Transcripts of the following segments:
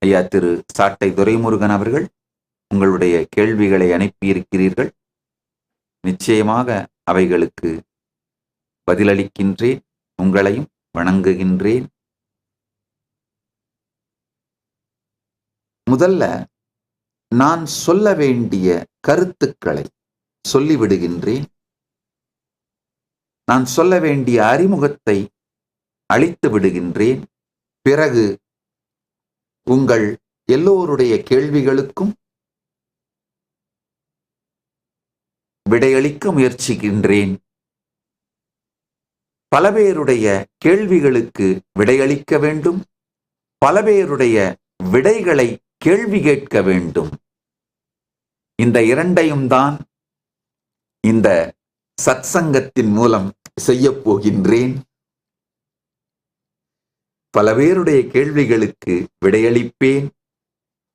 ஐயா திரு சாட்டை துரைமுருகன் அவர்கள் உங்களுடைய கேள்விகளை அனுப்பியிருக்கிறீர்கள். நிச்சயமாக அவைகளுக்கு பதிலளிக்கின்றேன். உங்களையும் வணங்குகின்றேன். முதல்ல நான் சொல்ல வேண்டிய கருத்துக்களை சொல்லிவிடுகின்றேன். நான் சொல்ல வேண்டிய அறிமுகத்தை அளித்து விடுகின்றேன். பிறகு உங்கள் எல்லோருடைய கேள்விகளுக்கும் விடையளிக்க முயற்சிக்கின்றேன். பல பேருடைய கேள்விகளுக்கு விடையளிக்க வேண்டும். பல பேருடைய விடைகளை கேள்வி கேட்க வேண்டும். இந்த இரண்டையும் தான் இந்த சத்சங்கத்தின் மூலம் செய்யப் போகின்றேன். பல பேருடைய கேள்விகளுக்கு விடையளிப்பேன்.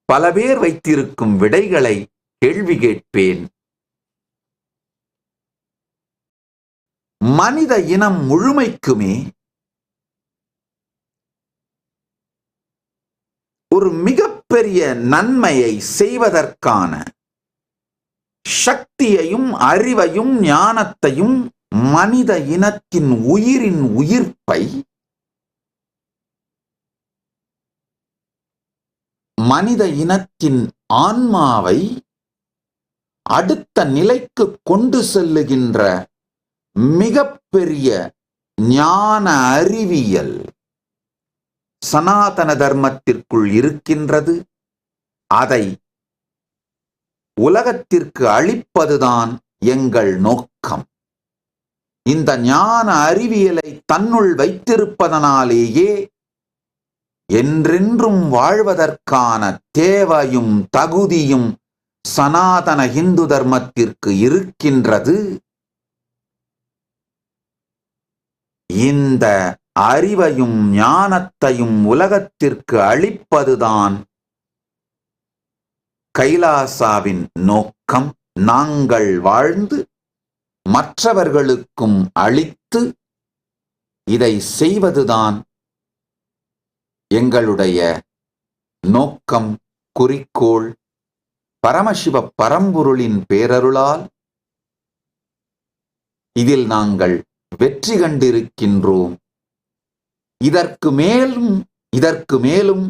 பல பேர் வைத்திருக்கும் விடைகளை கேள்வி கேட்பேன். மனித இனம் முழுமைக்குமே ஒரு மிகப்பெரிய நன்மையை செய்வதற்கான சக்தியையும் அறிவையும் ஞானத்தையும் மனித இனத்தின் உயிரின் உயிர்ப்பை மனித இனத்தின் ஆன்மாவை அடுத்த நிலைக்கு கொண்டு செல்லுகின்ற மிகப்பெரிய ஞான அறிவியல் சனாதன தர்மத்திற்குள் இருக்கின்றது. அதை உலகத்திற்கு அளிப்பதுதான் எங்கள் நோக்கம். இந்த ஞான அறிவியலை தன்னுள் வைத்திருப்பதனாலேயே என்றென்றும் வாழ்வதற்கான தேவையும் தகுதியும் சனாதன இந்து தர்மத்திற்கு இருக்கின்றது. இந்த அறிவையும் ஞானத்தையும் உலகத்திற்கு அளிப்பதுதான் கைலாசாவின் நோக்கம். நாங்கள் வாழ்ந்து மற்றவர்களுக்கும் அளித்து இதை செய்வதுதான் எங்களுடைய நோக்கம், குறிக்கோள். பரமசிவ பரம்பொருளின் பேரருளால் இதில் நாங்கள் வெற்றி கண்டிருக்கின்றோம். இதற்கு மேலும்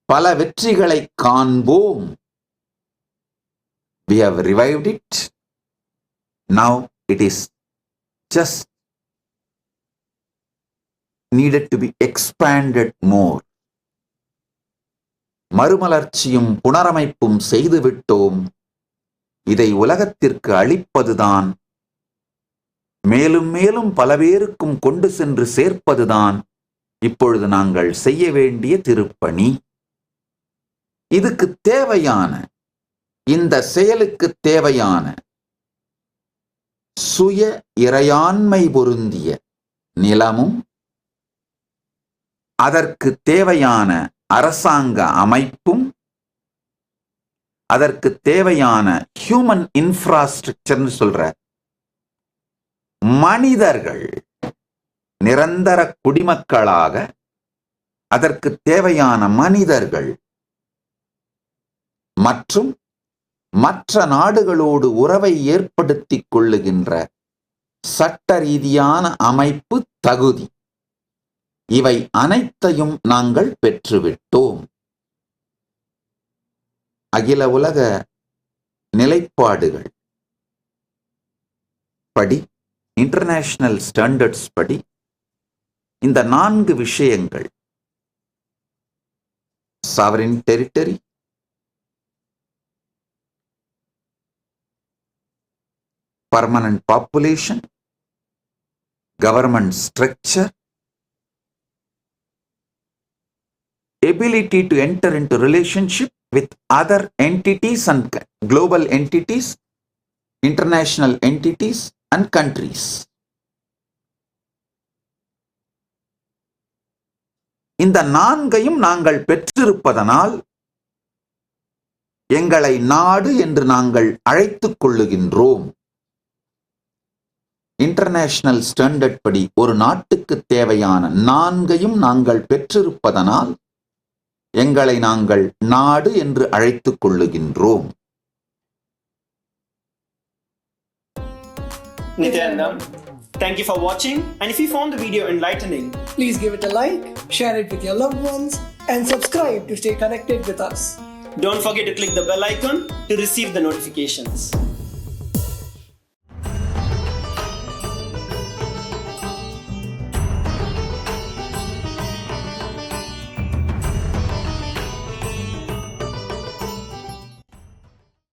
பல வெற்றிகளை காண்போம். We have revived it. Now it is just needed to be expanded more. மறுமலர்ச்சியும் புனரமைப்பும் செய்துவிட்டோம். இதை உலகத்திற்கு அளிப்பதுதான், மேலும் மேலும் பல பேருக்கும் கொண்டு சென்று சேர்ப்பதுதான் இப்பொழுது நாங்கள் செய்ய வேண்டிய திருப்பணி. இதுக்கு தேவையான, இந்த செயலுக்கு தேவையான சுய இறையாண்மை பொருந்திய நிலமும், அதற்கு தேவையான அரசாங்க அமைப்பும், அதற்கு தேவையான ஹியூமன் இன்ஃப்ராஸ்ட்ரக்சர்னு சொல்ற மனிதர்கள் நிரந்தர குடிமக்களாக அதற்கு தேவையான மனிதர்கள் மற்றும் மற்ற நாடுகளோடு உறவை ஏற்படுத்திக் கொள்ளுகின்ற சட்ட ரீதியான அமைப்பு தகுதி, இவை அனைத்தையும் நாங்கள் பெற்றுவிட்டோம். அகில உலக நிலைப்பாடுகள் படி, இன்டர்நேஷனல் ஸ்டாண்டர்ட்ஸ் படி இந்த 4 விஷயங்கள், sovereign territory, permanent population, government structure, ability to enter into relationship with other entities and global entities, international entities and countries. இந்த 4ஐயும் நாங்கள் பெற்றிருப்பதனால் எங்களை நாடு என்று நாங்கள் அழைத்துக் கொள்ளுகின்றோம். இன்டர்நேஷனல் ஸ்டாண்டர்ட் படி ஒரு நாட்டுக்கு தேவையான 4ஐயும் நாங்கள் பெற்றிருப்பதனால் எங்களை நாங்கள் நாடு என்று அழைத்துக் கொள்ளுகின்றோம். Nityanandam, thank you for watching, and if you found the video enlightening, Please give it a like, share it with your loved ones, and subscribe to stay connected with us. don't forget to click the bell icon to receive the notifications.